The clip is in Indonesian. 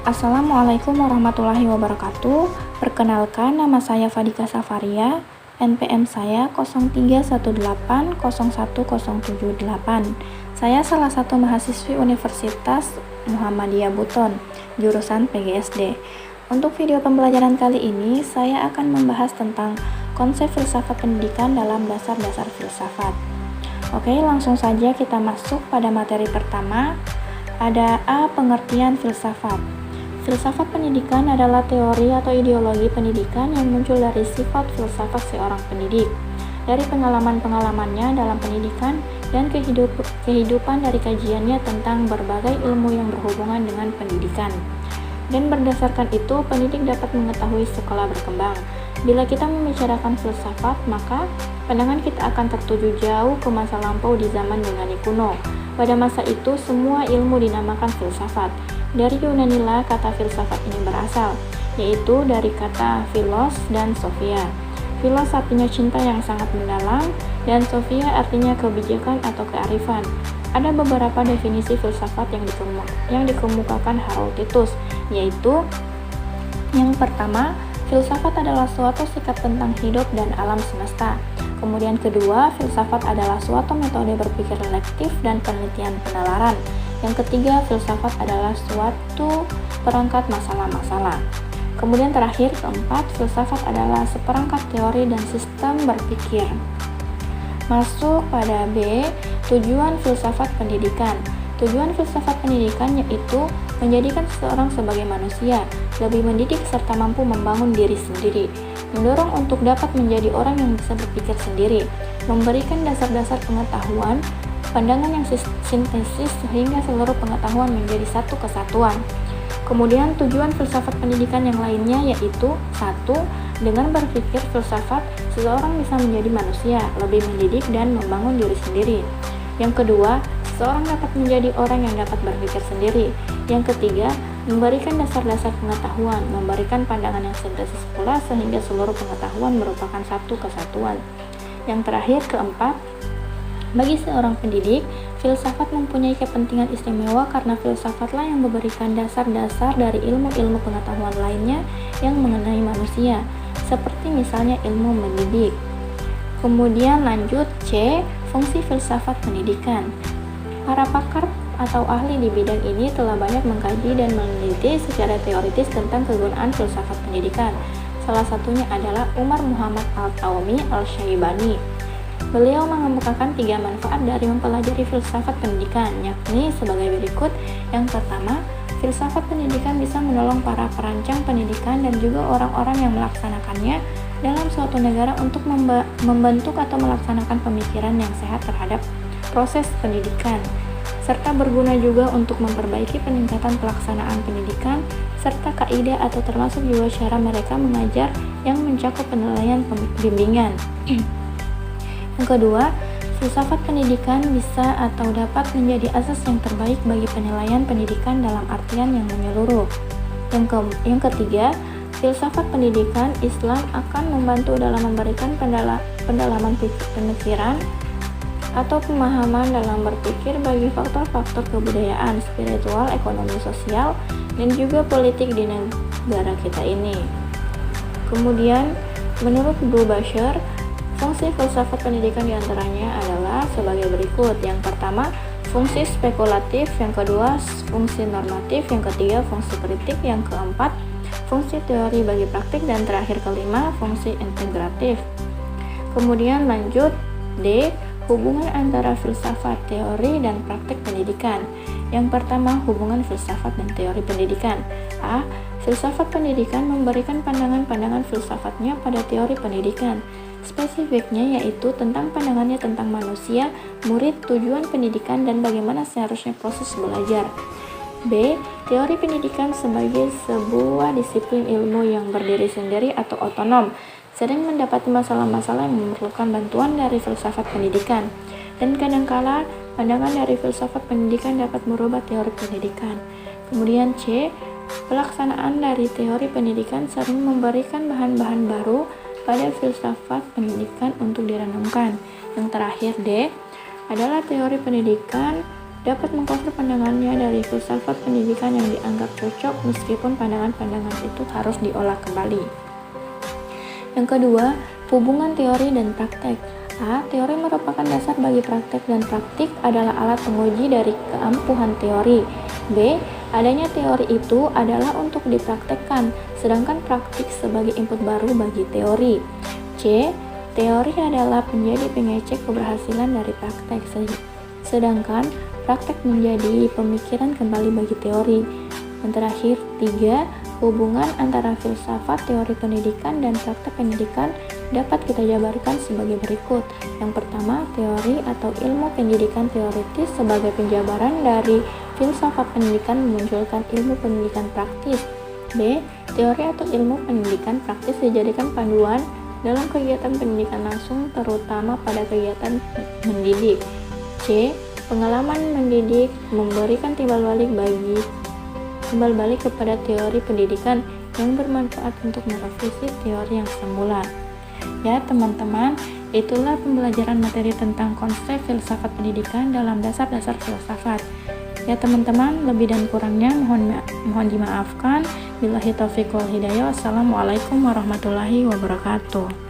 Assalamualaikum warahmatullahi wabarakatuh. Perkenalkan, nama saya Fadika Safaria. NPM saya 0318010078. Saya salah satu mahasiswi Universitas Muhammadiyah Buton, jurusan PGSD. Untuk video pembelajaran kali ini, saya akan membahas tentang konsep filsafat pendidikan dalam dasar-dasar filsafat. Oke, langsung saja kita masuk pada materi pertama. Ada A. Pengertian filsafat. Filsafat pendidikan adalah teori atau ideologi pendidikan yang muncul dari sifat filsafat seorang pendidik, dari pengalaman-pengalamannya dalam pendidikan dan kehidupan dari kajiannya tentang berbagai ilmu yang berhubungan dengan pendidikan. Dan berdasarkan itu, pendidik dapat mengetahui sekolah berkembang. Bila kita membicarakan filsafat, maka pandangan kita akan tertuju jauh ke masa lampau di zaman Yunani kuno. Pada masa itu, semua ilmu dinamakan filsafat. Dari Yunani lah kata filsafat ini berasal, yaitu dari kata philos dan sophia. Philos artinya cinta yang sangat mendalam, dan sophia artinya kebijakan atau kearifan. Ada beberapa definisi filsafat yang dikemukakan Heraclitus, yaitu yang pertama, filsafat adalah suatu sikap tentang hidup dan alam semesta. Kemudian kedua, filsafat adalah suatu metode berpikir reflektif dan penelitian penalaran. Yang ketiga, filsafat adalah suatu perangkat masalah-masalah. Kemudian terakhir, keempat, filsafat adalah seperangkat teori dan sistem berpikir. Masuk pada B, tujuan filsafat pendidikan. Tujuan filsafat pendidikan yaitu menjadikan seseorang sebagai manusia, lebih mendidik serta mampu membangun diri sendiri, mendorong untuk dapat menjadi orang yang bisa berpikir sendiri, memberikan dasar-dasar pengetahuan, pandangan yang sintesis sehingga seluruh pengetahuan menjadi satu kesatuan. Kemudian tujuan filsafat pendidikan yang lainnya yaitu 1. Dengan berpikir filsafat, seseorang bisa menjadi manusia, lebih mendidik dan membangun diri sendiri. Yang kedua, seseorang dapat menjadi orang yang dapat berpikir sendiri. Yang ketiga, memberikan dasar-dasar pengetahuan, memberikan pandangan yang sintesis pula sehingga seluruh pengetahuan merupakan satu kesatuan. Yang terakhir, keempat, bagi seorang pendidik, filsafat mempunyai kepentingan istimewa karena filsafatlah yang memberikan dasar-dasar dari ilmu-ilmu pengetahuan lainnya yang mengenai manusia, seperti misalnya ilmu mendidik. Kemudian lanjut C, fungsi filsafat pendidikan. Para pakar atau ahli di bidang ini telah banyak mengkaji dan meneliti secara teoritis tentang kegunaan filsafat pendidikan. Salah satunya adalah Umar Muhammad Al-Taumi Al-Syaibani. Beliau mengemukakan 3 manfaat dari mempelajari filsafat pendidikan, yakni sebagai berikut. Yang pertama, filsafat pendidikan bisa menolong para perancang pendidikan dan juga orang-orang yang melaksanakannya dalam suatu negara untuk membentuk atau melaksanakan pemikiran yang sehat terhadap proses pendidikan, serta berguna juga untuk memperbaiki peningkatan pelaksanaan pendidikan, serta kaidah atau termasuk juga cara mereka mengajar yang mencakup penilaian bimbingan. Yang kedua, filsafat pendidikan bisa atau dapat menjadi asas yang terbaik bagi penilaian pendidikan dalam artian yang menyeluruh. Yang ketiga, filsafat pendidikan Islam akan membantu dalam memberikan pendalaman pemikiran atau pemahaman dalam berpikir bagi faktor-faktor kebudayaan, spiritual, ekonomi, sosial, dan juga politik di negara kita ini. Kemudian, menurut Ibnu Bashir, fungsi filsafat pendidikan diantaranya adalah sebagai berikut. Yang pertama, fungsi spekulatif. Yang kedua, fungsi normatif. Yang ketiga, fungsi kritik. Yang keempat, fungsi teori bagi praktik. Dan terakhir kelima, fungsi integratif. Kemudian lanjut D, hubungan antara filsafat, teori, dan praktik pendidikan. Yang pertama, hubungan filsafat dan teori pendidikan. A. Filsafat pendidikan memberikan pandangan-pandangan filsafatnya pada teori pendidikan. Spesifiknya yaitu tentang pandangannya tentang manusia, murid, tujuan pendidikan, dan bagaimana seharusnya proses belajar. B. Teori pendidikan sebagai sebuah disiplin ilmu yang berdiri sendiri atau otonom, sering mendapati masalah-masalah yang memerlukan bantuan dari filsafat pendidikan, dan kadangkala pandangan dari filsafat pendidikan dapat merubah teori pendidikan. Kemudian C. Pelaksanaan dari teori pendidikan sering memberikan bahan-bahan baru pada filsafat pendidikan untuk direnungkan. Yang terakhir D adalah teori pendidikan dapat mengcover pandangannya dari filsafat pendidikan yang dianggap cocok meskipun pandangan-pandangan itu harus diolah kembali. Yang kedua, hubungan teori dan praktek. A. Teori merupakan dasar bagi praktek dan praktik adalah alat penguji dari keampuhan teori. B. Adanya teori itu adalah untuk dipraktekkan, sedangkan praktik sebagai input baru bagi teori. C. Teori adalah menjadi pengecek keberhasilan dari praktek, sedangkan praktek menjadi pemikiran kembali bagi teori. Yang terakhir, 3. Hubungan antara filsafat teori pendidikan dan praktek pendidikan dapat kita jabarkan sebagai berikut. Yang pertama, teori atau ilmu pendidikan teoritis sebagai penjabaran dari filsafat pendidikan memunculkan ilmu pendidikan praktis. B. Teori atau ilmu pendidikan praktis dijadikan panduan dalam kegiatan pendidikan langsung, terutama pada kegiatan mendidik. C. Pengalaman mendidik memberikan timbal balik kepada teori pendidikan yang bermanfaat untuk merevisi teori yang semula. Ya teman-teman, itulah pembelajaran materi tentang konsep filsafat pendidikan dalam dasar-dasar filsafat. Ya teman-teman, lebih dan kurangnya mohon dimaafkan. Billahi taufiq wal hidayah. Wassalamualaikum warahmatullahi wabarakatuh.